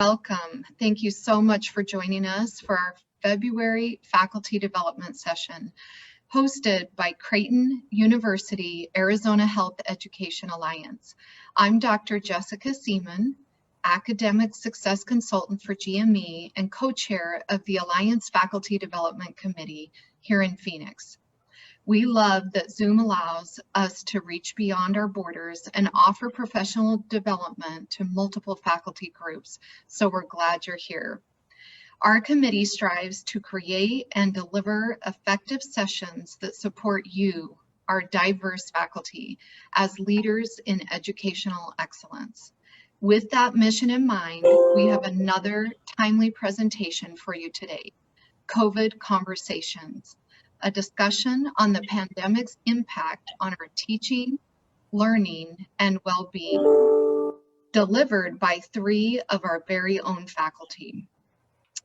Welcome. Thank you so much for joining us for our February faculty development session, hosted by Creighton University Arizona Health Education Alliance. I'm Dr. Jessica Seaman, Academic Success Consultant for GME and co-chair of the Alliance Faculty Development Committee here in Phoenix. We love that Zoom allows us to reach beyond our borders and offer professional development to multiple faculty groups, so we're glad you're here. Our committee strives to create and deliver effective sessions that support you, our diverse faculty, as leaders in educational excellence. With that mission in mind, we have another timely presentation for you today, COVID Conversations, a discussion on the pandemic's impact on our teaching, learning, and well-being, delivered by three of our very own faculty.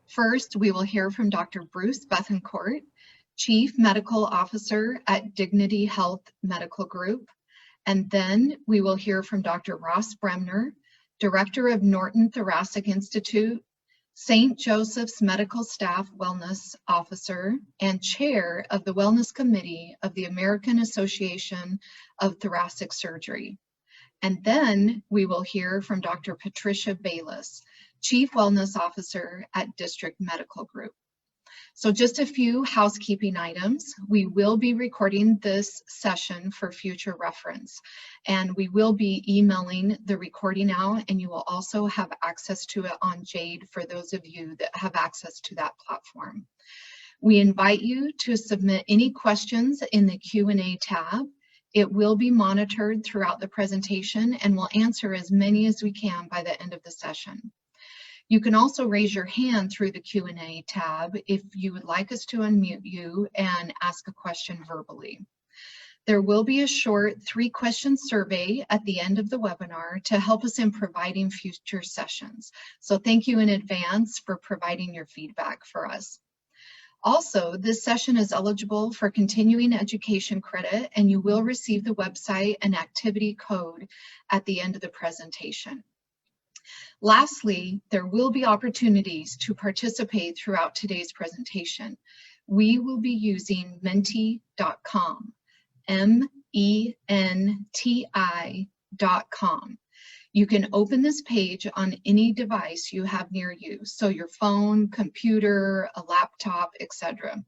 First, we will hear from Dr. Bruce Bethancourt, Chief Medical Officer at Dignity Health Medical Group, and then we will hear from Dr. Ross Bremner, Director of Norton Thoracic Institute, St. Joseph's Medical Staff Wellness Officer, and Chair of the Wellness Committee of the American Association of Thoracic Surgery. And then we will hear from Dr. Patricia Bayless, Chief Wellness Officer at District Medical Group. So just a few housekeeping items. We will be recording this session for future reference, and we will be emailing the recording out, and you will also have access to it on Jade for those of you that have access to that platform. We invite you to submit any questions in the Q&A tab. It will be monitored throughout the presentation, and we'll answer as many as we can by the end of the session. You can also raise your hand through the Q&A tab if you would like us to unmute you and ask a question verbally. There will be a short 3-question survey at the end of the webinar to help us in providing future sessions. So thank you in advance for providing your feedback for us. Also, this session is eligible for continuing education credit, and you will receive the website and activity code at the end of the presentation. Lastly, there will be opportunities to participate throughout today's presentation. We will be using menti.com, MENTI.com. You can open this page on any device you have near you, so your phone, computer, a laptop, etc.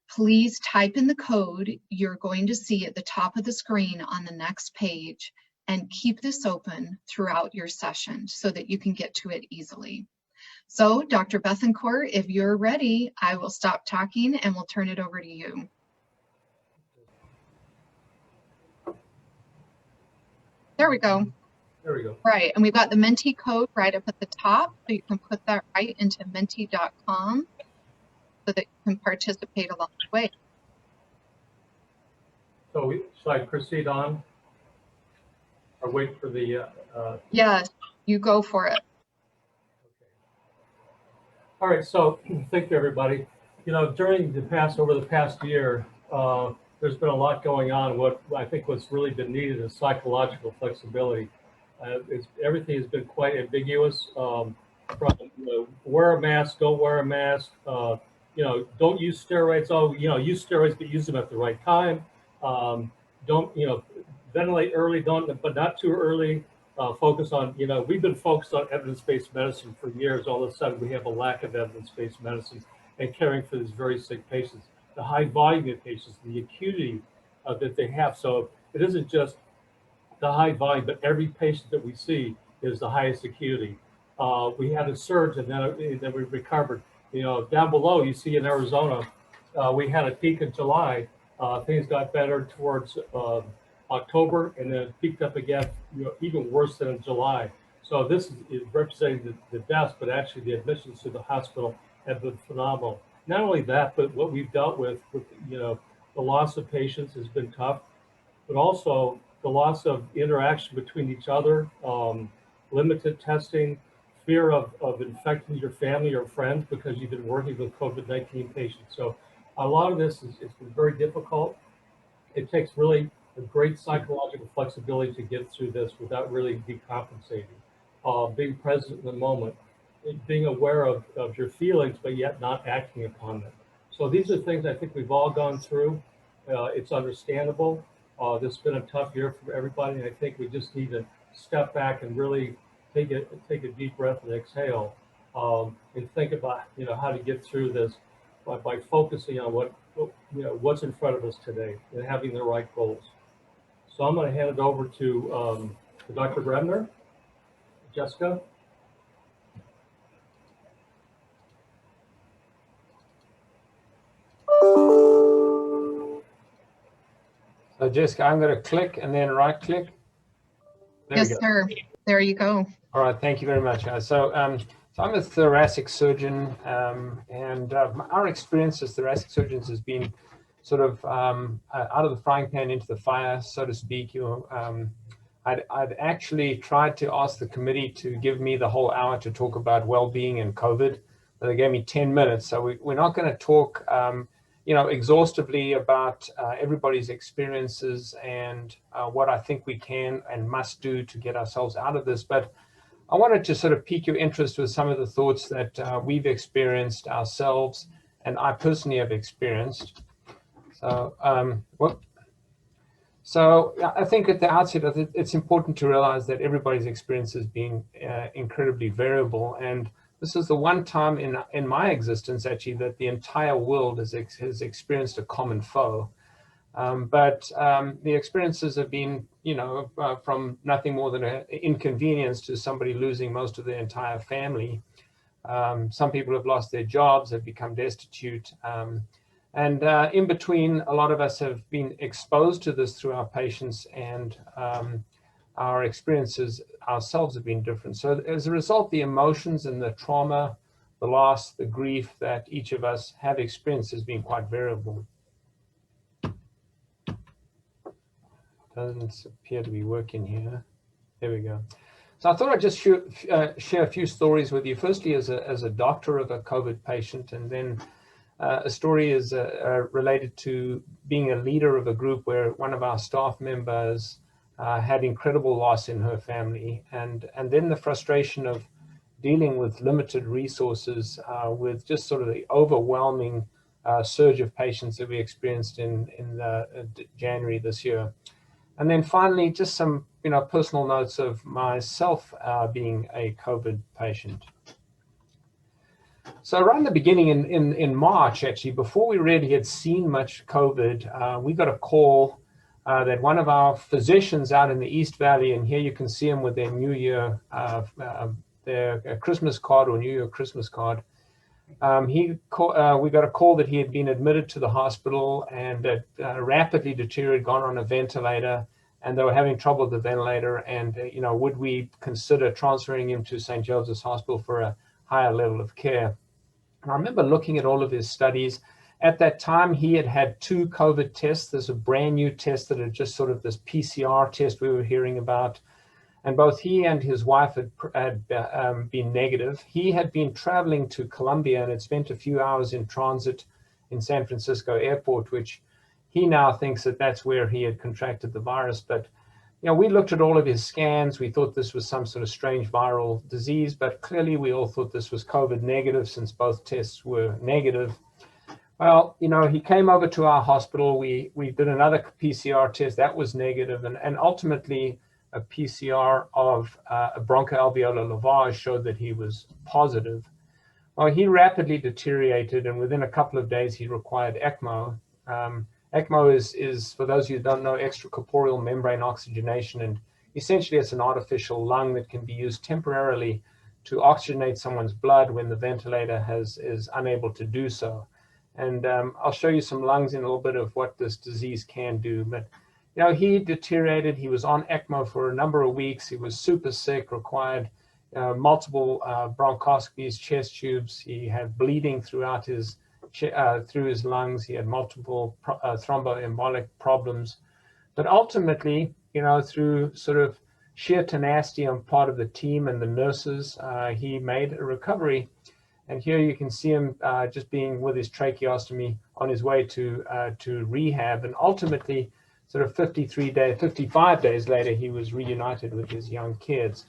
Please type in the code you're going to see at the top of the screen on the next page, and keep this open throughout your session so that you can get to it easily. So, Dr. Bethancourt, if you're ready, I will stop talking and we'll turn it over to you. There we go. There we go. Right, and we've got the Menti code right up at the top, so you can put that right into menti.com so that you can participate along the way. So should I proceed on? Or wait for the Yes, you go for it. Okay. All right, so thank you, everybody. You know, over the past year, there's been a lot going on. What I think what's really been needed is psychological flexibility. Everything has been quite ambiguous. From wear a mask, don't wear a mask. Don't use steroids. Oh, use steroids, but use them at the right time. Don't ventilate early, but not too early. Focus on, we've been focused on evidence-based medicine for years. All of a sudden, we have a lack of evidence-based medicine and caring for these very sick patients, the high volume of patients, the acuity that they have. So it isn't just the high volume, but every patient that we see is the highest acuity. We had a surge and then we recovered. Down below, you see in Arizona, we had a peak in July. Things got better towards October, and then peaked up again, even worse than in July. So this is representing the deaths, but actually the admissions to the hospital have been phenomenal. Not only that, but what we've dealt with the loss of patients has been tough, but also the loss of interaction between each other, limited testing, fear of infecting your family or friends because you've been working with COVID-19 patients. So a lot of this it's been very difficult. It takes really a great psychological flexibility to get through this without really decompensating, being present in the moment. being aware of your feelings, but yet not acting upon them. So these are things I think we've all gone through. It's understandable. This has been a tough year for everybody, and I think we just need to step back and really take a deep breath and exhale, and think about how to get through this by focusing on what's in front of us today and having the right goals. So I'm going to hand it over to Dr. Bremner. Jessica. So Jessica, I'm going to click and then right click. There Yes, we go. sir. There you go. All right, thank you very much, guys. So I'm a thoracic surgeon, and our experience as thoracic surgeons has been sort of out of the frying pan into the fire, so to speak. I'd actually tried to ask the committee to give me the whole hour to talk about well-being and COVID, but they gave me 10 minutes. So we're not going to talk exhaustively about everybody's experiences and what I think we can and must do to get ourselves out of this. But I wanted to sort of pique your interest with some of the thoughts that we've experienced ourselves and I personally have experienced. So, So I think at the outset, it's important to realize that everybody's experience has been incredibly variable. And this is the one time in my existence, actually, that the entire world has experienced a common foe. But the experiences have been, from nothing more than an inconvenience to somebody losing most of their entire family. Some people have lost their jobs, have become destitute. And in between, a lot of us have been exposed to this through our patients, and our experiences ourselves have been different. So as a result, the emotions and the trauma, the loss, the grief that each of us have experienced has been quite variable. Doesn't appear to be working here. There we go. So I thought I'd just share a few stories with you. Firstly, as a doctor of a COVID patient, and then a story is related to being a leader of a group where one of our staff members had incredible loss in her family, and then the frustration of dealing with limited resources, with just sort of the overwhelming surge of patients that we experienced in January this year. And then finally, just some personal notes of myself being a COVID patient. So around the beginning in March, actually, before we really had seen much COVID, we got a call that one of our physicians out in the East Valley, and here you can see them with their New Year, their Christmas card or New Year Christmas card. We got a call that he had been admitted to the hospital and that rapidly deteriorated, gone on a ventilator, and they were having trouble with the ventilator. And would we consider transferring him to St. Joseph's Hospital for a higher level of care? And I remember looking at all of his studies. At that time, he had had 2 COVID tests. There's a brand new test that had just sort of this PCR test we were hearing about. And both he and his wife had been negative. He had been traveling to Colombia and had spent a few hours in transit in San Francisco airport, which he now thinks that that's where he had contracted the virus. But we looked at all of his scans. We thought this was some sort of strange viral disease, but clearly we all thought this was COVID negative since both tests were negative. Well, he came over to our hospital. We did another PCR test that was negative, and ultimately a PCR of a bronchoalveolar lavage showed that he was positive. Well, he rapidly deteriorated, and within a couple of days he required ECMO. ECMO is, for those of you who don't know, extracorporeal membrane oxygenation, and essentially it's an artificial lung that can be used temporarily to oxygenate someone's blood when the ventilator is unable to do so. And I'll show you some lungs in a little bit of what this disease can do. But he deteriorated. He was on ECMO for a number of weeks. He was super sick, required multiple bronchoscopies, chest tubes. He had bleeding throughout through his lungs. He had multiple thromboembolic problems. But ultimately, through sort of sheer tenacity on part of the team and the nurses, he made a recovery. And here you can see him just being with his tracheostomy on his way to rehab. And ultimately, sort of 55 days later, he was reunited with his young kids.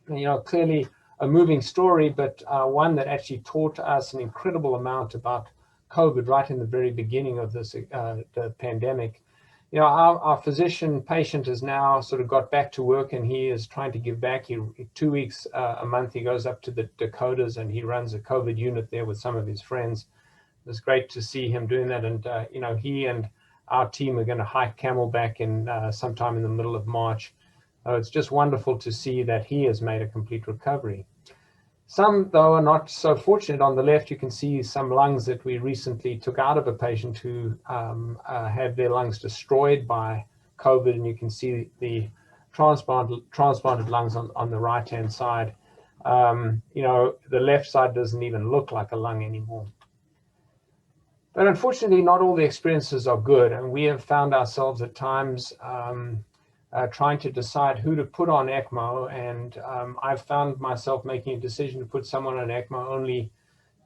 And, clearly a moving story, but one that actually taught us an incredible amount about COVID right in the very beginning of this the pandemic. You know, our physician patient has now sort of got back to work, and he is trying to give back. 2 weeks a month, he goes up to the Dakotas and he runs a COVID unit there with some of his friends. It was great to see him doing that. And, you know, he and our team are going to hike Camelback in sometime in the middle of March. It's just wonderful to see that he has made a complete recovery. Some, though, are not so fortunate. On the left, you can see some lungs that we recently took out of a patient who had their lungs destroyed by COVID, and you can see the transplanted lungs on the right-hand side. You know, the left side doesn't even look like a lung anymore. But unfortunately, not all the experiences are good, and we have found ourselves at times trying to decide who to put on ECMO, and I've found myself making a decision to put someone on ECMO only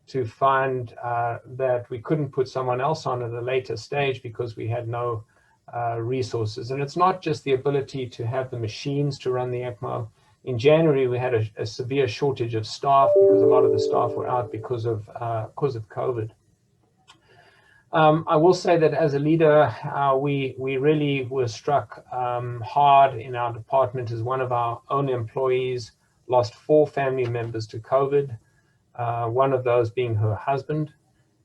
to find that we couldn't put someone else on at a later stage because we had no resources. And it's not just the ability to have the machines to run the ECMO. In January, we had a severe shortage of staff because a lot of the staff were out because of COVID. I will say that as a leader, we really were struck hard in our department as one of our own employees lost 4 family members to COVID, one of those being her husband,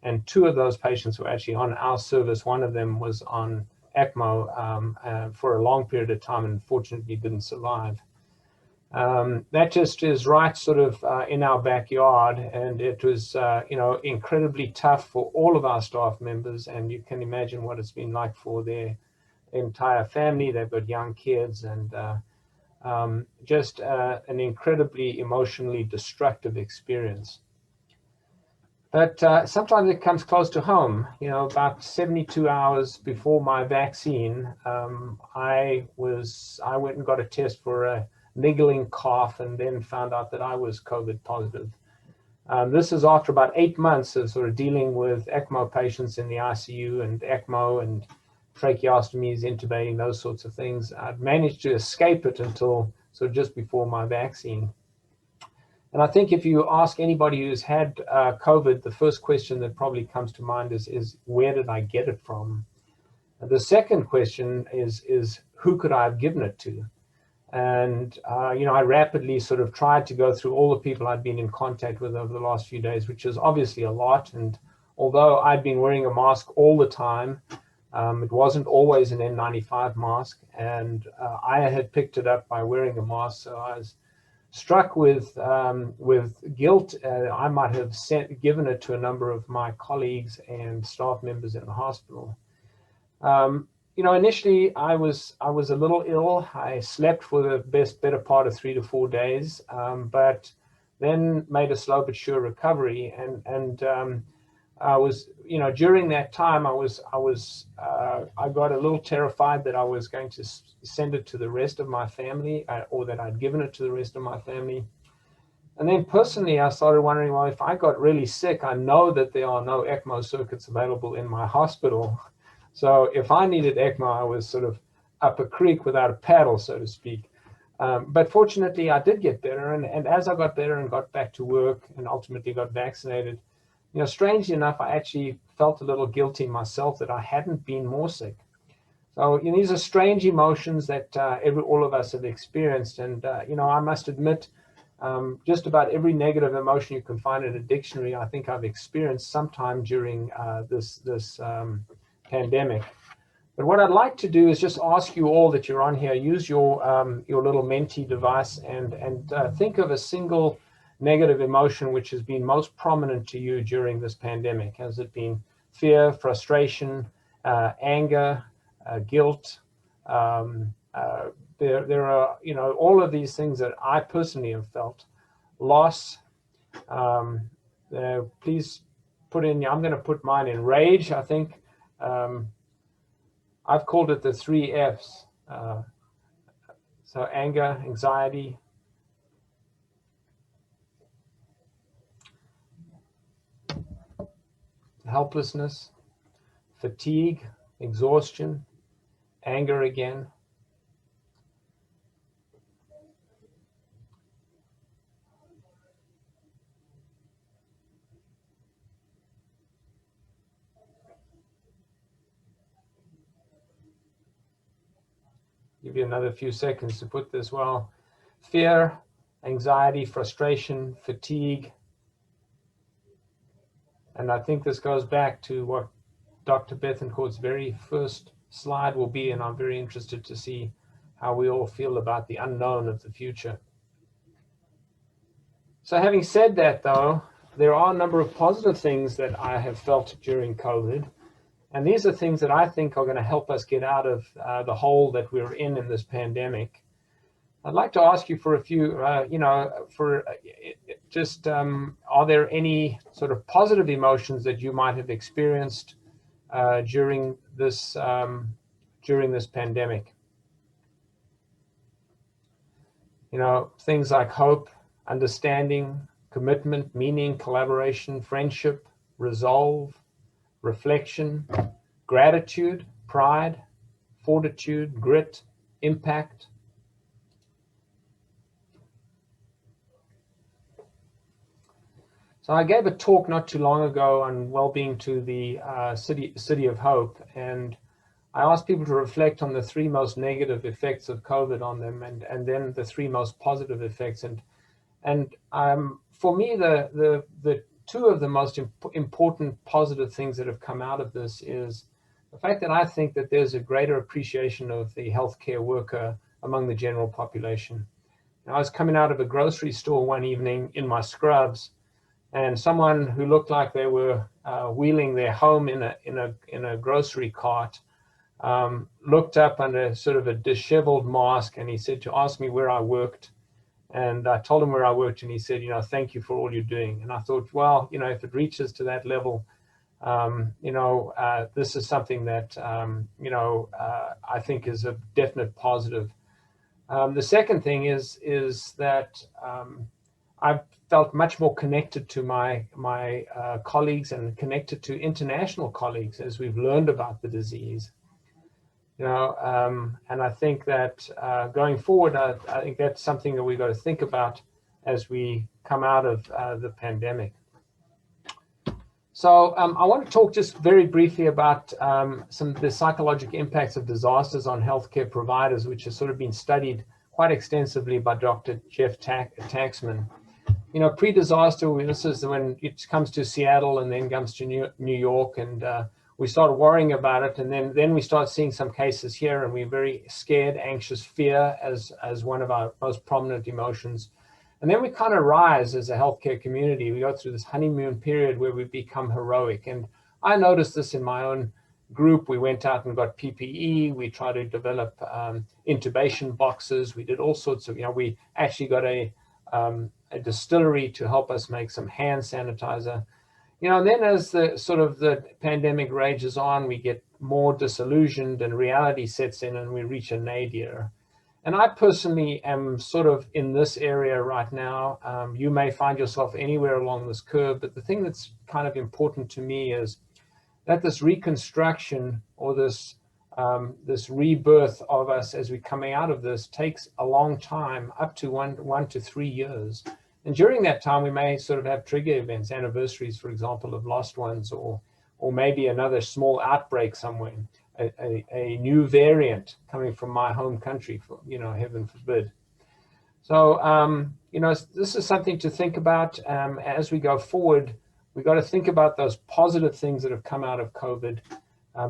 and 2 of those patients were actually on our service. One of them was on ECMO for a long period of time and unfortunately didn't survive. That just is right sort of in our backyard, and it was you know, incredibly tough for all of our staff members, and you can imagine what it's been like for their entire family. They've got young kids, and just an incredibly emotionally destructive experience. But sometimes it comes close to home. You know, about 72 hours before my vaccine, I went and got a test for a niggling cough, and then found out that I was COVID positive. This is after about 8 months of sort of dealing with ECMO patients in the ICU and ECMO and tracheostomies, intubating, those sorts of things. I'd managed to escape it until sort of just before my vaccine. And I think if you ask anybody who's had COVID, the first question that probably comes to mind is where did I get it from? The second question is who could I have given it to? And, you know, I rapidly sort of tried to go through all the people I'd been in contact with over the last few days, which is obviously a lot. And although I'd been wearing a mask all the time, it wasn't always an N95 mask. And I had picked it up by wearing a mask. So I was struck with guilt. I might have given it to a number of my colleagues and staff members in the hospital. You know, initially I was a little ill. I slept for the better part of 3 to 4 days, but then made a slow but sure recovery. And I was, you know, during that time, I got a little terrified that I was going to send it to the rest of my family, or that I'd given it to the rest of my family. And then personally, I started wondering, well, if I got really sick, I know that there are no ECMO circuits available in my hospital. So if I needed ECMO, I was sort of up a creek without a paddle, so to speak. But fortunately, I did get better. And as I got better and got back to work and ultimately got vaccinated, you know, strangely enough, I actually felt a little guilty myself that I hadn't been more sick. So, you know, these are strange emotions that all of us have experienced. And, you know, I must admit, just about every negative emotion you can find in a dictionary, I think I've experienced sometime during this pandemic. But what I'd like to do is just ask you all that you're on here, use your little Menti device and think of a single negative emotion which has been most prominent to you during this pandemic. Has it been fear, frustration, anger, guilt? There are, you know, all of these things that I personally have felt. Loss. Please put in, I'm going to put mine in rage, I think. I've called it the 3 F's. So anger, anxiety, helplessness, fatigue, exhaustion, anger again. give you another few seconds to put this well. Fear, anxiety, frustration, fatigue. And I think this goes back to what Dr. Bethancourt's very first slide will be, and I'm very interested to see how we all feel about the unknown of the future. So having said that, though, there are a number of positive things that I have felt during COVID. And these are things that I think are going to help us get out of the hole that we're in this pandemic. I'd like to ask you for a few, are there any sort of positive emotions that you might have experienced during this pandemic? You know, things like hope, understanding, commitment, meaning, collaboration, friendship, resolve, reflection, gratitude, pride, fortitude, grit, impact. So I gave a talk not too long ago on well-being to the City of Hope, and I asked people to reflect on the 3 most negative effects of COVID on them, and then the 3 most positive effects. And for me, the 2 of the most important positive things that have come out of this is the fact that I think that there's a greater appreciation of the healthcare worker among the general population. Now, I was coming out of a grocery store one evening in my scrubs, and someone who looked like they were wheeling their home in a grocery cart looked up under sort of a disheveled mask, and he said to ask me where I worked. And I told him where I worked, and he said, thank you for all you're doing. And I thought, well, if it reaches to that level, this is something that, I think is a definite positive. The second thing is that I've felt much more connected to my colleagues and connected to international colleagues as we've learned about the disease. And I think that going forward, I think that's something that we've got to think about as we come out of the pandemic. So I want to talk just very briefly about some of the psychological impacts of disasters on healthcare providers, which has sort of been studied quite extensively by Dr. Jeff Taxman. Pre-disaster, this is when it comes to Seattle and then comes to New York, and we start worrying about it, and then we start seeing some cases here, and we're very scared, anxious, fear as one of our most prominent emotions. And then we kind of rise as a healthcare community. We go through this honeymoon period where we become heroic. And I noticed this in my own group. We went out and got PPE. We tried to develop intubation boxes. We did all sorts of, we actually got a distillery to help us make some hand sanitizer. And then as the pandemic rages on, we get more disillusioned and reality sets in and we reach a nadir. And I personally am sort of in this area right now. You may find yourself anywhere along this curve, but the thing that's kind of important to me is that this reconstruction or this rebirth of us as we're coming out of this takes a long time, up to one to 3 years. And during that time, we may sort of have trigger events, anniversaries, for example, of lost ones, or maybe another small outbreak somewhere, a new variant coming from my home country, heaven forbid. So, this is something to think about as we go forward. We've got to think about those positive things that have come out of COVID,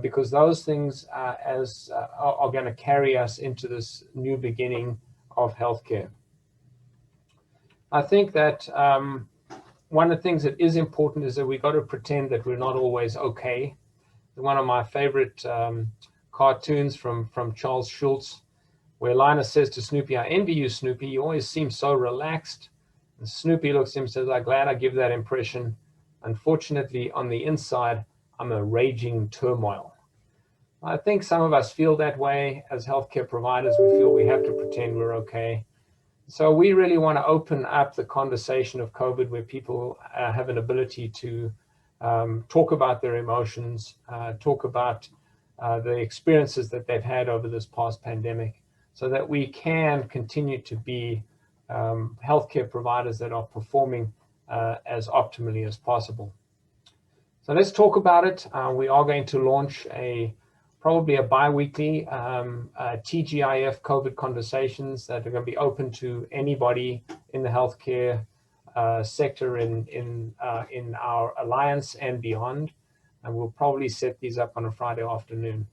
because those things are going to carry us into this new beginning of healthcare. I think that one of the things that is important is that we've got to pretend that we're not always okay. One of my favorite cartoons from Charles Schulz, where Linus says to Snoopy, "I envy you, Snoopy. You always seem so relaxed." And Snoopy looks at him and says, "I'm glad I give that impression. Unfortunately, on the inside, I'm a raging turmoil." I think some of us feel that way as healthcare providers. We feel we have to pretend we're okay. So we really want to open up the conversation of COVID, where people have an ability to talk about their emotions, talk about the experiences that they've had over this past pandemic, so that we can continue to be healthcare providers that are performing as optimally as possible. So let's talk about it. We are going to launch a probably a bi-weekly TGIF COVID conversations that are going to be open to anybody in the healthcare sector in our alliance and beyond. And we'll probably set these up on a Friday afternoon.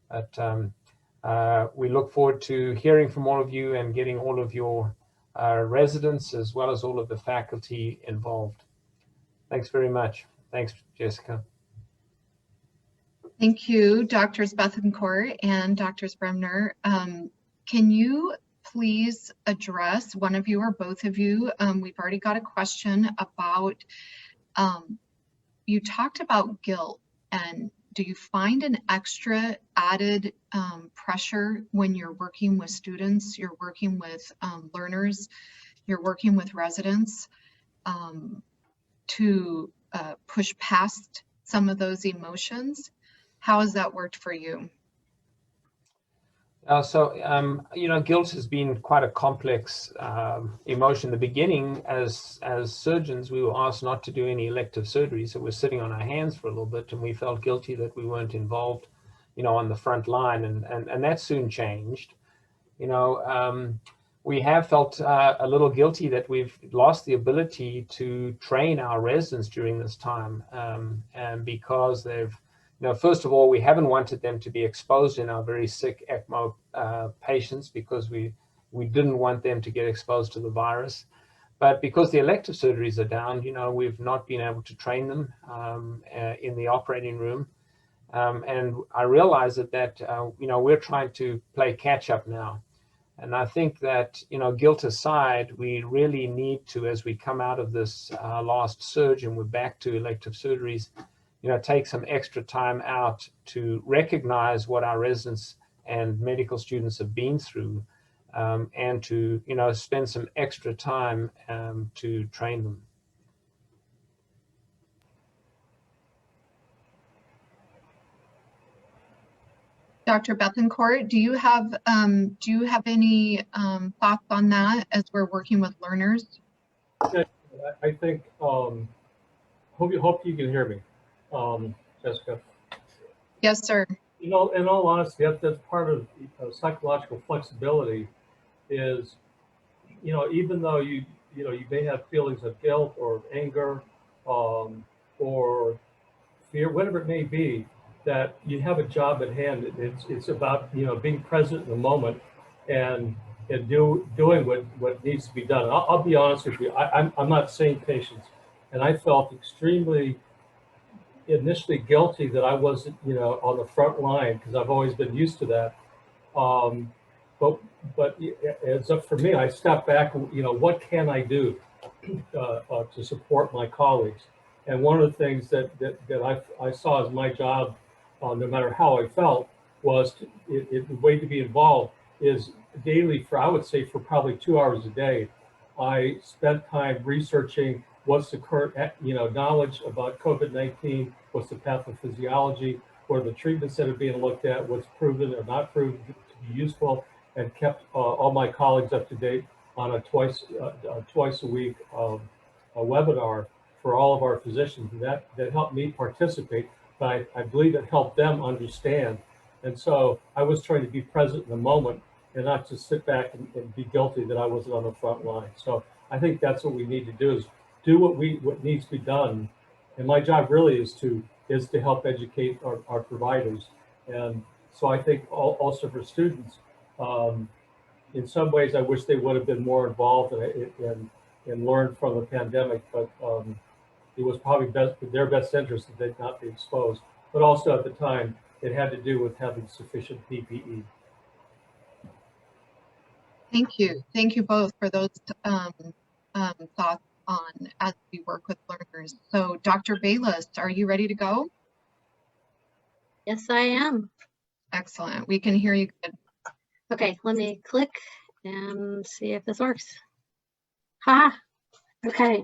But we look forward to hearing from all of you and getting all of your residents as well as all of the faculty involved. Thanks very much. Thanks, Jessica. Thank you, Drs. Bethancourt and Drs. Bremner. Can you please address, one of you or both of you, we've already got a question about, you talked about guilt, and do you find an extra added pressure when you're working with students, you're working with learners, you're working with residents to push past some of those emotions? How has that worked for you? You know, guilt has been quite a complex emotion. In the beginning, as surgeons, we were asked not to do any elective surgery, so we're sitting on our hands for a little bit, and we felt guilty that we weren't involved, you know, on the front line, and that soon changed. You know, we have felt a little guilty that we've lost the ability to train our residents during this time, and because they've, you know, first of all, we haven't wanted them to be exposed in our very sick ECMO patients because we didn't want them to get exposed to the virus. But because the elective surgeries are down, you know, we've not been able to train them in the operating room. And I realize that, you know, we're trying to play catch up now. And I think that, you know, guilt aside, we really need to, as we come out of this last surge and we're back to elective surgeries, you know, take some extra time out to recognize what our residents and medical students have been through, and to, you know, spend some extra time to train them. Dr. Bethancourt, do you have any thoughts on that as we're working with learners? I think, hope you can hear me, Jessica. Yes, sir. You know, in all honesty, that's part of psychological flexibility is, you know, even though you may have feelings of guilt or anger or fear, whatever it may be, that you have a job at hand. It's about, you know, being present in the moment and doing what needs to be done. I'll be honest with you. I'm not seeing patients, and I felt extremely initially guilty that I wasn't, you know, on the front line because I've always been used to that. But it's up for me. I step back. You know, what can I do to support my colleagues? And one of the things that I saw as my job, no matter how I felt, was the way to be involved is daily for, I would say, for probably 2 hours a day. I spent time researching what's the current, you know, knowledge about COVID-19, what's the pathophysiology, what are the treatments that are being looked at, what's proven or not proven to be useful, and kept all my colleagues up to date on a twice a week a webinar for all of our physicians. And that helped me participate, but I believe it helped them understand. And so I was trying to be present in the moment and not just sit back and be guilty that I wasn't on the front line. So I think that's what we need to do, is do what needs to be done. And my job really is to help educate our providers. And so I think also for students, in some ways I wish they would have been more involved and learned from the pandemic, but it was probably their best interest that they not be exposed. But also at the time, it had to do with having sufficient PPE. Thank you. Thank you both for those thoughts on as we work with learners. So Dr. Bayless, are you ready to go? Yes, I am. Excellent. We can hear you good. Okay, let me click and see if this works. Haha. Okay.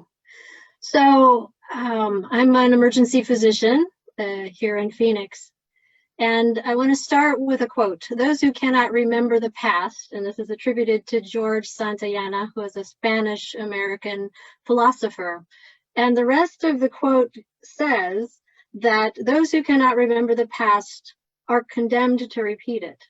So I'm an emergency physician here in Phoenix. And I want to start with a quote. Those who cannot remember the past, and this is attributed to George Santayana, who is a Spanish-American philosopher. And the rest of the quote says that those who cannot remember the past are condemned to repeat it.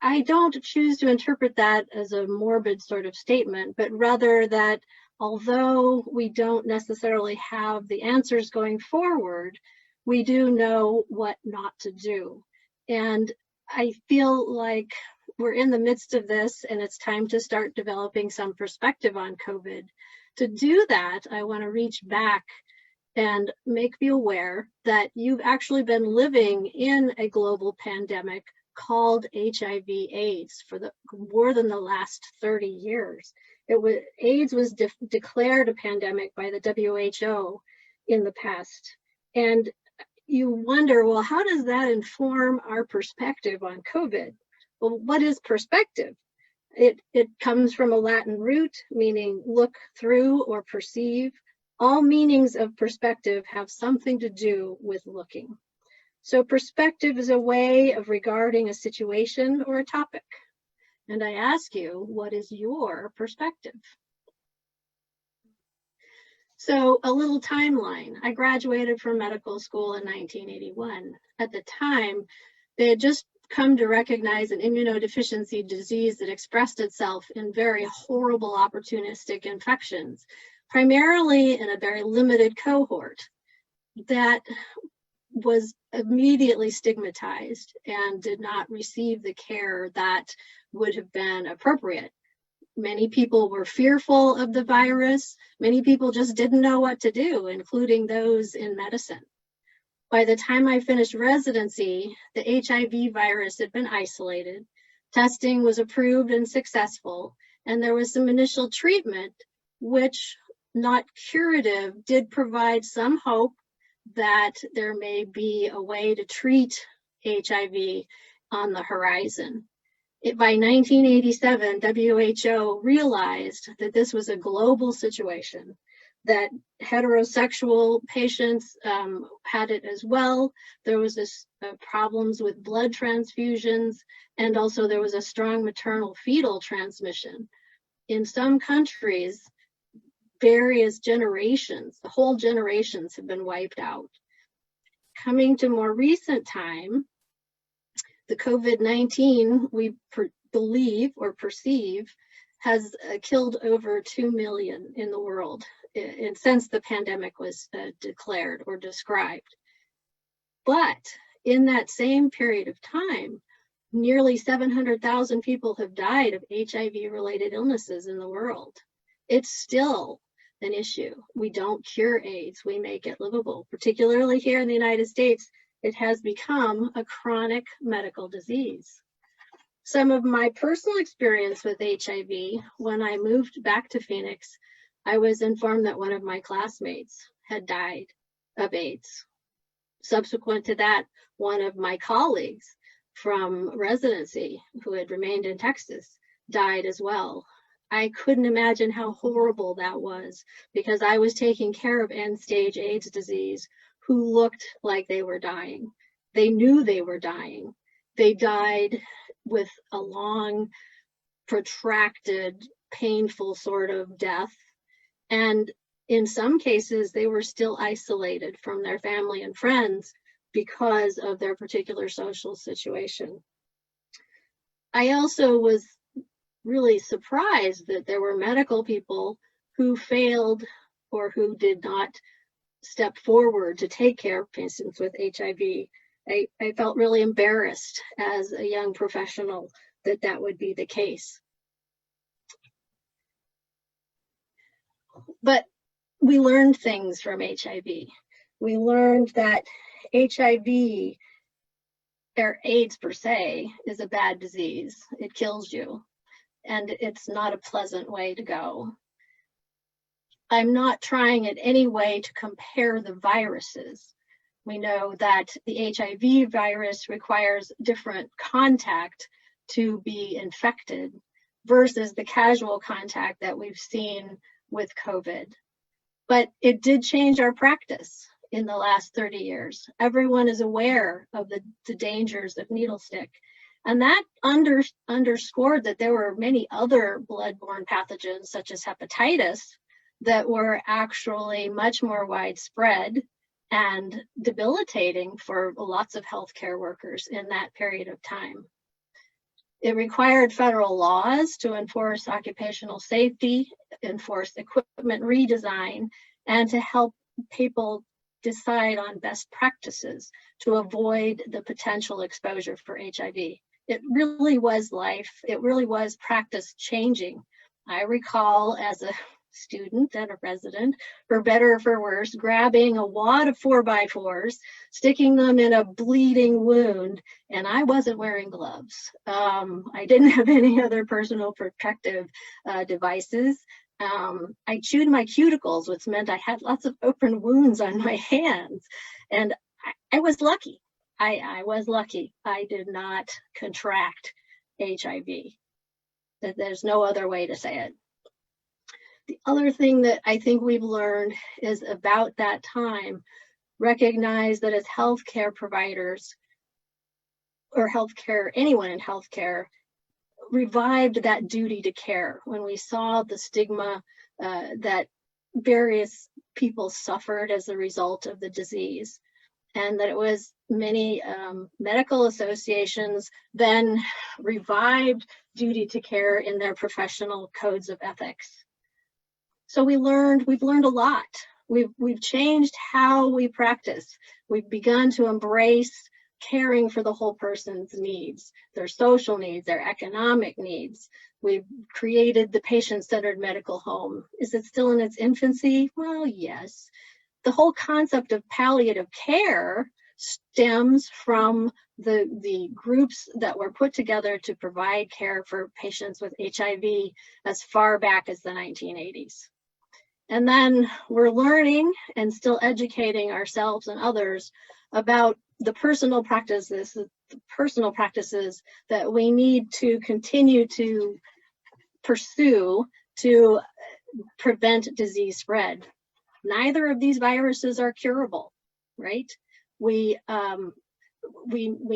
I don't choose to interpret that as a morbid sort of statement, but rather that although we don't necessarily have the answers going forward, we do know what not to do. And I feel like we're in the midst of this and it's time to start developing some perspective on COVID. To do that, I want to reach back and make you aware that you've actually been living in a global pandemic called HIV/AIDS for more than the last 30 years. AIDS was declared a pandemic by the WHO in the past. And you wonder, well, how does that inform our perspective on COVID? Well, what is perspective? It comes from a Latin root meaning look through or perceive. All meanings of perspective have something to do with looking. So perspective is a way of regarding a situation or a topic. And I ask you, what is your perspective? So a little timeline. I graduated from medical school in 1981. At the time, they had just come to recognize an immunodeficiency disease that expressed itself in very horrible opportunistic infections, primarily in a very limited cohort that was immediately stigmatized and did not receive the care that would have been appropriate. Many people were fearful of the virus. Many people just didn't know what to do, including those in medicine. By the time I finished residency, the HIV virus had been isolated. Testing was approved and successful, and there was some initial treatment, which, not curative, did provide some hope that there may be a way to treat HIV on the horizon. By 1987, WHO realized that this was a global situation, that heterosexual patients had it as well. There was problems with blood transfusions, and also there was a strong maternal fetal transmission. In some countries, various generations, the whole generations have been wiped out. Coming to more recent time, the COVID-19, we believe or perceive, has killed over 2 million in the world since the pandemic was declared or described. But in that same period of time, nearly 700,000 people have died of HIV-related illnesses in the world. It's still an issue. We don't cure AIDS, we make it livable. Particularly here in the United States, it has become a chronic medical disease. Some of my personal experience with HIV, when I moved back to Phoenix, I was informed that one of my classmates had died of AIDS. Subsequent to that, one of my colleagues from residency who had remained in Texas died as well. I couldn't imagine how horrible that was because I was taking care of end-stage AIDS disease who looked like they were dying. They knew they were dying. They died with a long, protracted, painful sort of death. And in some cases, they were still isolated from their family and friends because of their particular social situation. I also was really surprised that there were medical people who failed or who did not step forward to take care of patients with HIV. I felt really embarrassed as a young professional that that would be the case. But we learned things from HIV. We learned that HIV, or AIDS per se, is a bad disease. It kills you, and it's not a pleasant way to go. I'm not trying in any way to compare the viruses. We know that the HIV virus requires different contact to be infected versus the casual contact that we've seen with COVID. But it did change our practice in the last 30 years. Everyone is aware of the dangers of needle stick. And that underscored that there were many other bloodborne pathogens, such as hepatitis, that were actually much more widespread and debilitating for lots of healthcare workers in that period of time. It required federal laws to enforce occupational safety, enforce equipment redesign, and to help people decide on best practices to avoid the potential exposure for HIV. It really was life. It really was practice changing. I recall as a student and a resident, for better or for worse, grabbing a wad of 4x4s, sticking them in a bleeding wound, and I wasn't wearing gloves. I didn't have any other personal protective devices. I chewed my cuticles, which meant I had lots of open wounds on my hands, and I was lucky. I was lucky. I did not contract HIV. There's no other way to say it. The other thing that I think we've learned is about that time, recognize that as healthcare providers or healthcare, anyone in healthcare, revived that duty to care when we saw the stigma that various people suffered as a result of the disease, and that it was many medical associations then revived duty to care in their professional codes of ethics. So we've learned a lot. We've changed how we practice. We've begun to embrace caring for the whole person's needs, their social needs, their economic needs. We've created the patient-centered medical home. Is it still in its infancy? Well, yes. The whole concept of palliative care stems from the groups that were put together to provide care for patients with HIV as far back as the 1980s. And then we're learning and still educating ourselves and others about the personal practices that we need to continue to pursue to prevent disease spread. Neither of these viruses are curable, right? We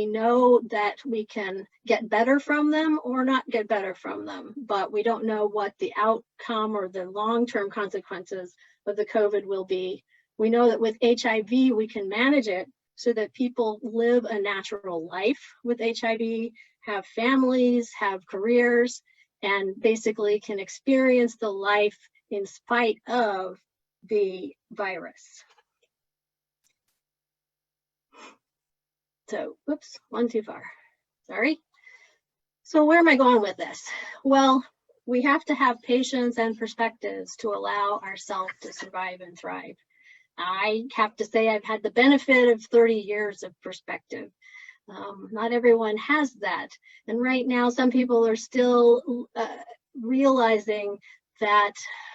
know that we can get better from them or not get better from them, but we don't know what the outcome or the long-term consequences of the COVID will be. We know that with HIV, we can manage it so that people live a natural life with HIV, have families, have careers, and basically can experience the life in spite of the virus. So, oops, one too far, sorry. So where am I going with this? Well, we have to have patience and perspectives to allow ourselves to survive and thrive. I have to say I've had the benefit of 30 years of perspective. Not everyone has that. And right now, some people are still realizing that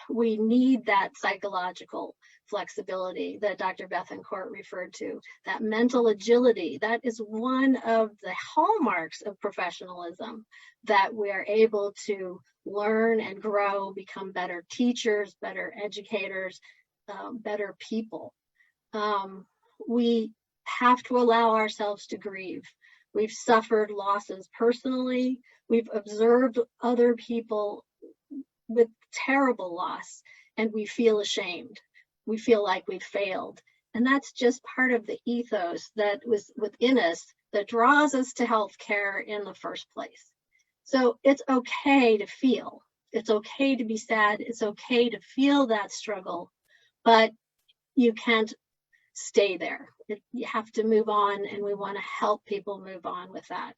we need that psychological flexibility that Dr. Bethancourt referred to, that mental agility. That is one of the hallmarks of professionalism, that we are able to learn and grow, become better teachers, better educators, better people. We have to allow ourselves to grieve. We've suffered losses personally. We've observed other people with terrible loss, and we feel ashamed. We feel like we've failed. And that's just part of the ethos that was within us that draws us to healthcare in the first place. So it's okay to feel. It's okay to be sad. It's okay to feel that struggle, but you can't stay there. You have to move on, and we want to help people move on with that.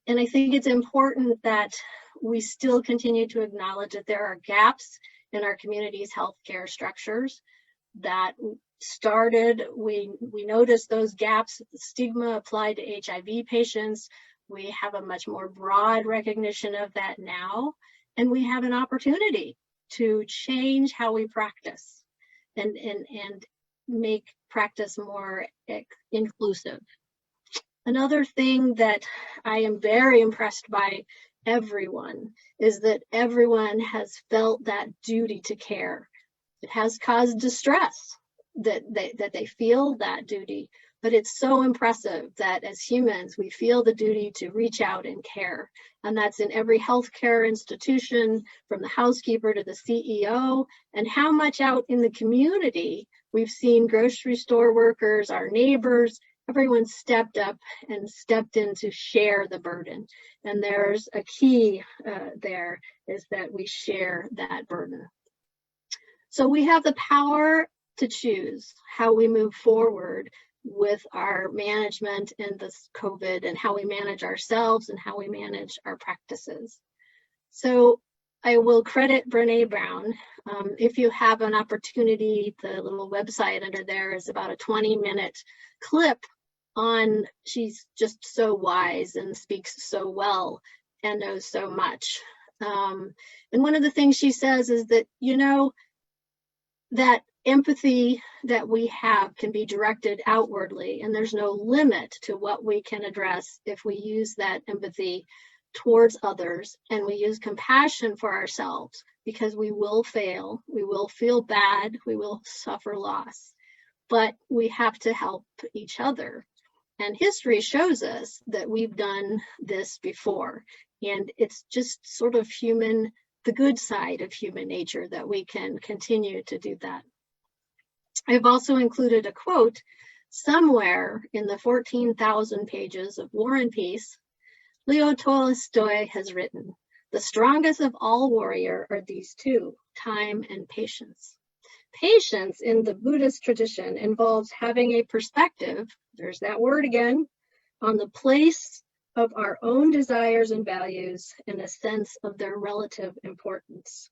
And I think it's important that we still continue to acknowledge that there are gaps in our community's healthcare structures that started. We noticed those gaps, the stigma applied to HIV patients. We have a much more broad recognition of that now, and we have an opportunity to change how we practice and make practice more inclusive. Another thing that I am very impressed by everyone is that everyone has felt that duty to care. It has caused distress that they feel that duty, but it's so impressive that as humans, we feel the duty to reach out and care. And that's in every healthcare institution, from the housekeeper to the CEO, and how much out in the community We've seen grocery store workers, our neighbors, everyone stepped up and stepped in to share the burden. And there's a key there is that we share that burden. So we have the power to choose how we move forward with our management in this COVID, and how we manage ourselves and how we manage our practices. So I will credit Brene Brown. If you have an opportunity, the little website under there is about a 20-minute clip on, she's just so wise and speaks so well and knows so much. And one of the things she says is that, you know, that empathy that we have can be directed outwardly, and there's no limit to what we can address if we use that empathy towards others, and we use compassion for ourselves, because we will fail, we will feel bad, we will suffer loss, but we have to help each other. And history shows us that we've done this before, and it's just sort of human, the good side of human nature, that we can continue to do that. I've also included a quote somewhere in the 14,000 pages of War and Peace. Leo Tolstoy has written, "The strongest of all warrior are these two, time and patience." Patience in the Buddhist tradition involves having a perspective, there's that word again, on the place of our own desires and values and a sense of their relative importance.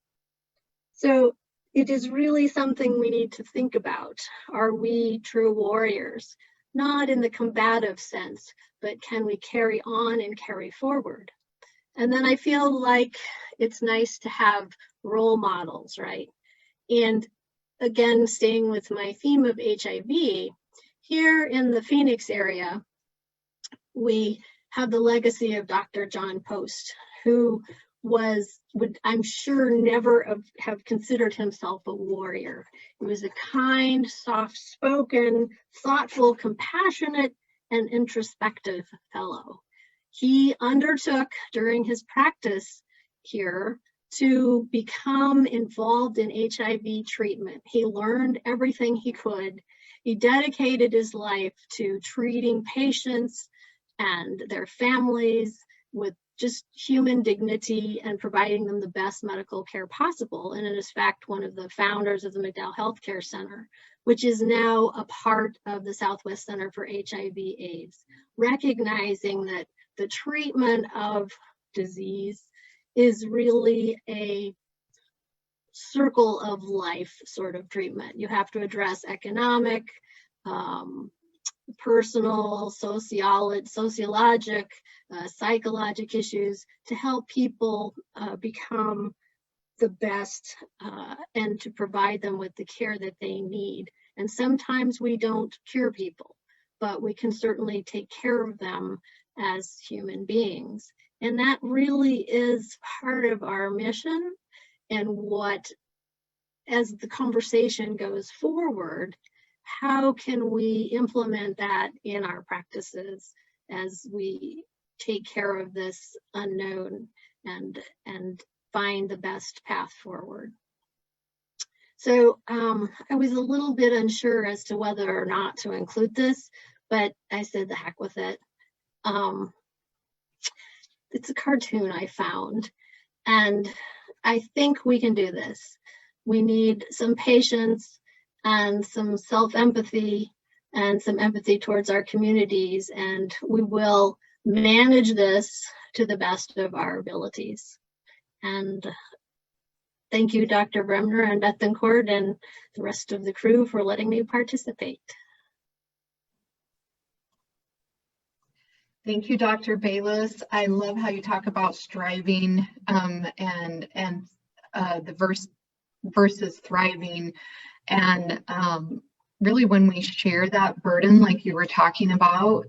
So it is really something we need to think about. Are we true warriors? Not in the combative sense, but can we carry on and carry forward? And then I feel like it's nice to have role models, right? And again, staying with my theme of HIV, here in the Phoenix area, we have the legacy of Dr. John Post, who would I'm sure never have considered himself a warrior. He was a kind, soft-spoken, thoughtful, compassionate, and introspective fellow. He undertook during his practice here to become involved in HIV treatment. He learned everything he could. He dedicated his life to treating patients and their families with just human dignity and providing them the best medical care possible. And it is, in fact, one of the founders of the McDowell Healthcare Center, which is now a part of the Southwest Center for HIV/AIDS, recognizing that the treatment of disease is really a circle of life sort of treatment. You have to address economic, personal, sociologic, psychologic issues to help people become the best and to provide them with the care that they need. And sometimes we don't cure people, but we can certainly take care of them as human beings. And that really is part of our mission, and what, as the conversation goes forward, how can we implement that in our practices as we take care of this unknown and find the best path forward? So I was a little bit unsure as to whether or not to include this, but I said the heck with it. It's a cartoon I found, and I think we can do this. We need some patience and some self-empathy and some empathy towards our communities, and we will manage this to the best of our abilities. And thank you, Dr. Bremner and Bethancourt and the rest of the crew for letting me participate. Thank you, Dr. Bayless. I love how you talk about striving and the versus thriving. And really, when we share that burden, like you were talking about,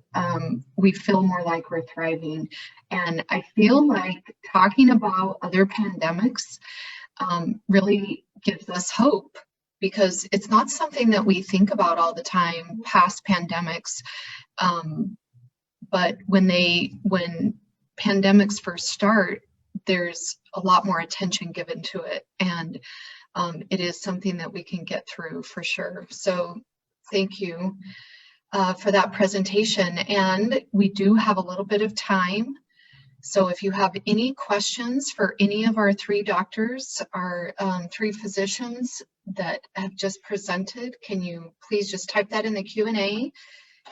we feel more like we're thriving. And I feel like talking about other pandemics really gives us hope, because it's not something that we think about all the time, past pandemics. But when pandemics first start, there's a lot more attention given to it. And it is something that we can get through for sure. So thank you for that presentation. And we do have a little bit of time. So if you have any questions for any of our three doctors, our three physicians that have just presented, can you please just type that in the Q&A?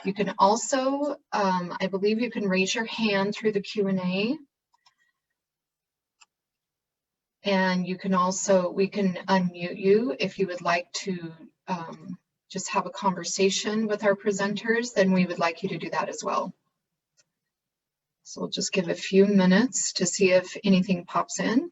You can also, I believe you can raise your hand through the Q&A. And you can also, we can unmute you if you would like to just have a conversation with our presenters, then we would like you to do that as well. So we'll just give a few minutes to see if anything pops in.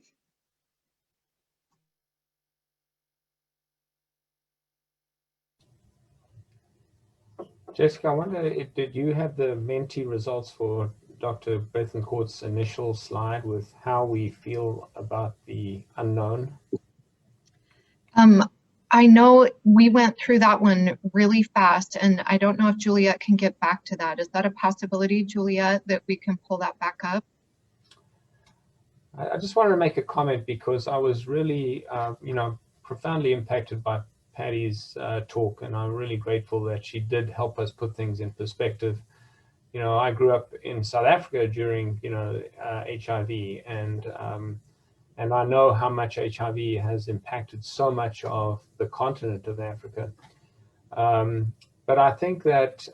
Jessica, I wonder, did you have the Menti results for Dr. Bethancourt's initial slide with how we feel about the unknown? I know we went through that one really fast, and I don't know if Juliet can get back to that. Is that a possibility, Juliet, that we can pull that back up? I just wanted to make a comment because I was really, profoundly impacted by Patty's talk, and I'm really grateful that she did help us put things in perspective. You know, I grew up in South Africa during, HIV, and I know how much HIV has impacted so much of the continent of Africa. But I think that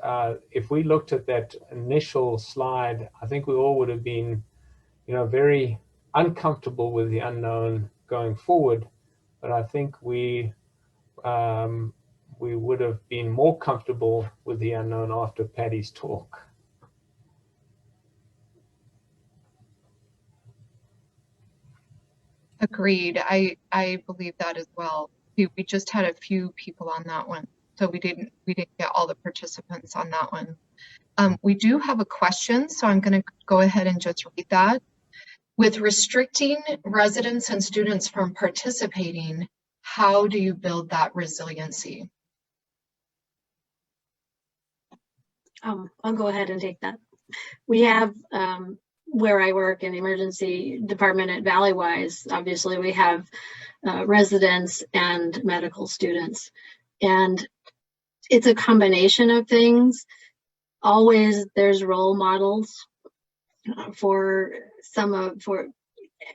if we looked at that initial slide, I think we all would have been, very uncomfortable with the unknown going forward. But I think we would have been more comfortable with the unknown after Patty's talk. Agreed. I believe that as well. We just had a few people on that one, so we didn't get all the participants on that one. We do have a question, so I'm going to go ahead and just read that. With restricting residents and students from participating, how do you build that resiliency? I'll go ahead and take that. We have, where I work in the emergency department at Valleywise, obviously we have residents and medical students. And it's a combination of things. Always there's role models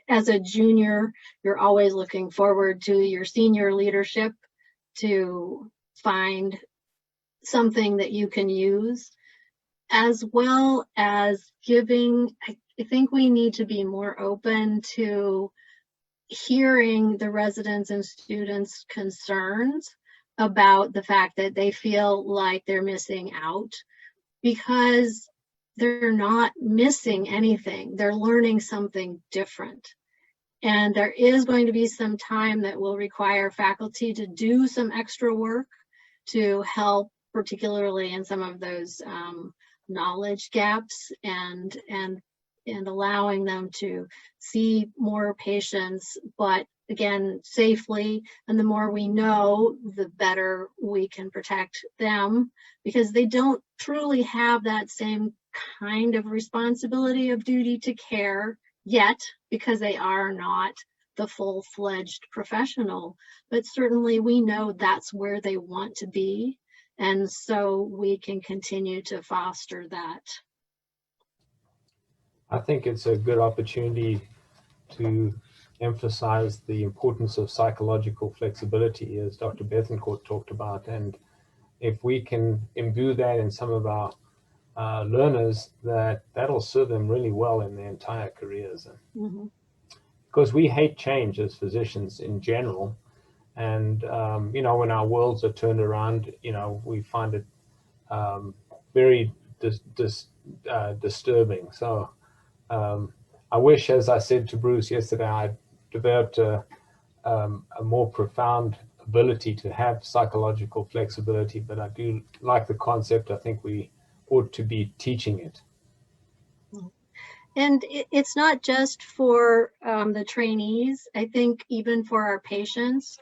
as a junior, you're always looking forward to your senior leadership to find something that you can use, as well as giving. I think we need to be more open to hearing the residents and students' concerns about the fact that they feel like they're missing out, because they're not missing anything. They're learning something different. And there is going to be some time that will require faculty to do some extra work to help, particularly in some of those knowledge gaps, and allowing them to see more patients, but again, safely. And the more we know, the better we can protect them, because they don't truly have that same kind of responsibility of duty to care yet, because they are not the full-fledged professional. But certainly we know that's where they want to be. And so we can continue to foster that. I think it's a good opportunity to emphasize the importance of psychological flexibility, as Dr. Bethancourt talked about. And if we can imbue that in some of our learners, that'll serve them really well in their entire careers. Mm-hmm. Because we hate change as physicians in general. And, when our worlds are turned around, we find it very disturbing. So I wish, as I said to Bruce yesterday, I developed a more profound ability to have psychological flexibility, but I do like the concept. I think we ought to be teaching it. And it's not just for the trainees. I think even for our patients,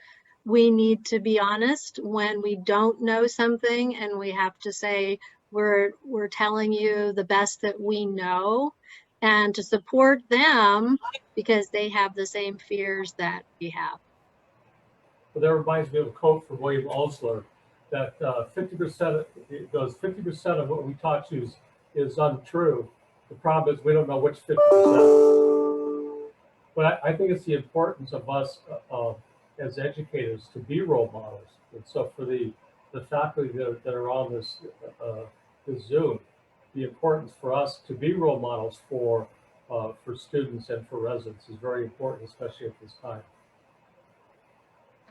we need to be honest when we don't know something, and we have to say, we're telling you the best that we know, and to support them because they have the same fears that we have. but that reminds me of a quote from William Osler that 50% of what we taught you is untrue. The problem is we don't know which 50%. But I think it's the importance of us as educators to be role models. And so for the faculty that are on this Zoom, the importance for us to be role models for students and for residents is very important, especially at this time.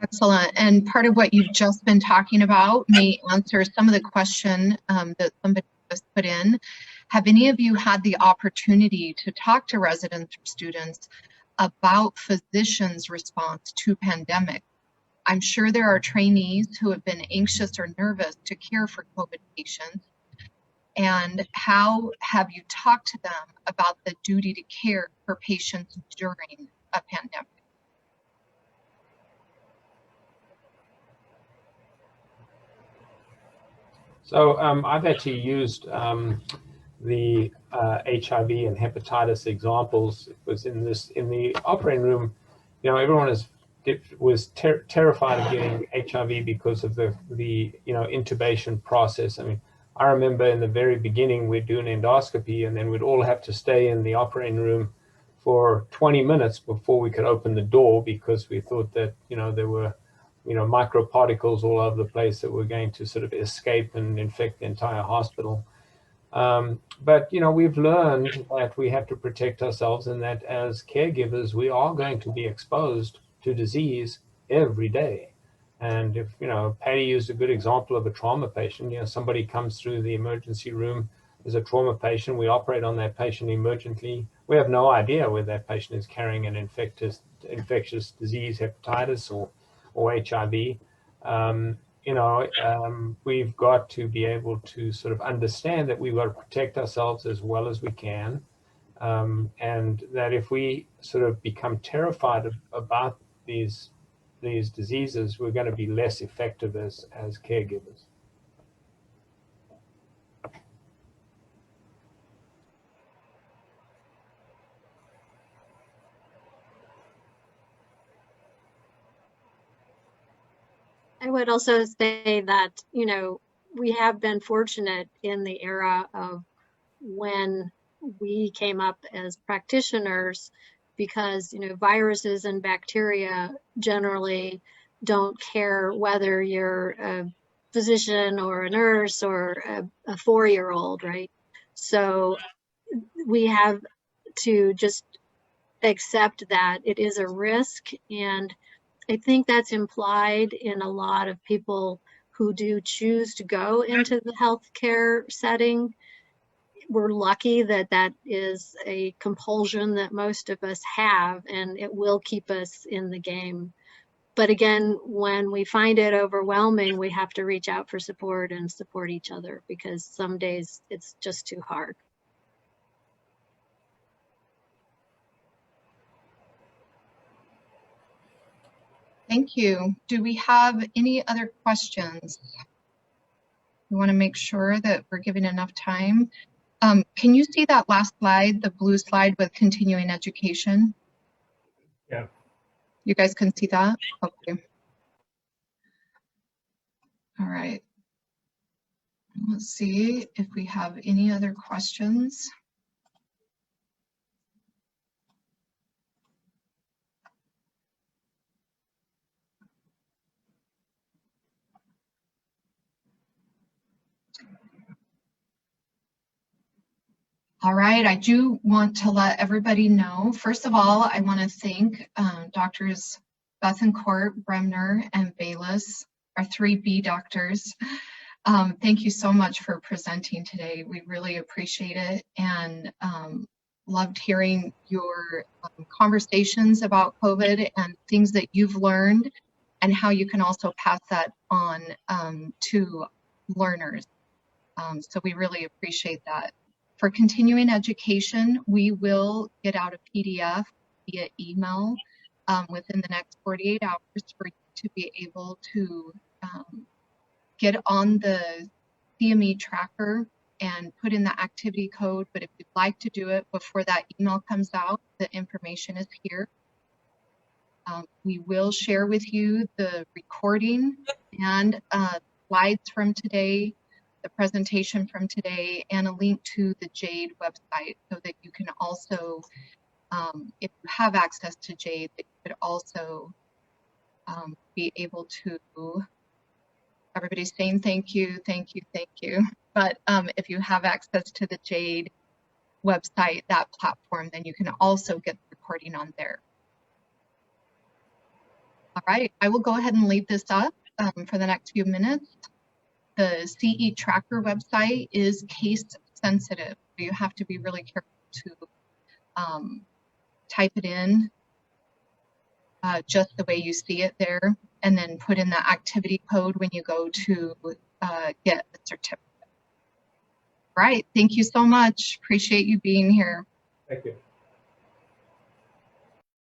Excellent. And part of what you've just been talking about may answer some of the question that somebody just put in. Have any of you had the opportunity to talk to residents or students about physicians' response to pandemic? I'm sure there are trainees who have been anxious or nervous to care for COVID patients. And how have you talked to them about the duty to care for patients during a pandemic? So I've actually used the HIV and hepatitis examples. It was in the operating room. You know, everyone was terrified of getting HIV because of the intubation process. I mean, I remember in the very beginning we'd do an endoscopy, and then we'd all have to stay in the operating room for 20 minutes before we could open the door, because we thought that there were microparticles all over the place that were going to sort of escape and infect the entire hospital. But we've learned that we have to protect ourselves, and that as caregivers we are going to be exposed to disease every day. And if Patty used a good example of a trauma patient. Somebody comes through the emergency room as a trauma patient, we operate on that patient emergently. We have no idea whether that patient is carrying an infectious disease, hepatitis or HIV. We've got to be able to sort of understand that we've got to protect ourselves as well as we can, and that if we sort of become terrified about these diseases, we're going to be less effective as caregivers. I would also say that, we have been fortunate in the era of when we came up as practitioners, because, viruses and bacteria generally don't care whether you're a physician or a nurse or a 4-year-old, right? So we have to just accept that it is a risk, and I think that's implied in a lot of people who do choose to go into the healthcare setting. We're lucky that that is a compulsion that most of us have, and it will keep us in the game. But again, when we find it overwhelming, we have to reach out for support and support each other, because some days it's just too hard. Thank you. Do we have any other questions? We want to make sure that we're giving enough time. Can you see that last slide, the blue slide with continuing education? Yeah. You guys can see that? Okay. All right. Let's see if we have any other questions. All right, I do want to let everybody know, first of all, I want to thank Doctors Bethancourt, Bremner, and Bayless, our 3B doctors. Thank you so much for presenting today. We really appreciate it, and loved hearing your conversations about COVID and things that you've learned, and how you can also pass that on to learners. So we really appreciate that. For continuing education, we will get out a PDF via email within the next 48 hours for you to be able to get on the CME tracker and put in the activity code. But if you'd like to do it before that email comes out, the information is here. We will share with you the recording and slides from today, the presentation from today, and a link to the JADE website so that you can also, if you have access to JADE, that you could also be able to, everybody's saying thank you, thank you, thank you. But if you have access to the JADE website, that platform, then you can also get the recording on there. All right, I will go ahead and leave this up for the next few minutes. The CE Tracker website is case sensitive. You have to be really careful to type it in just the way you see it there, and then put in the activity code when you go to get the certificate. All right, thank you so much. Appreciate you being here. Thank you.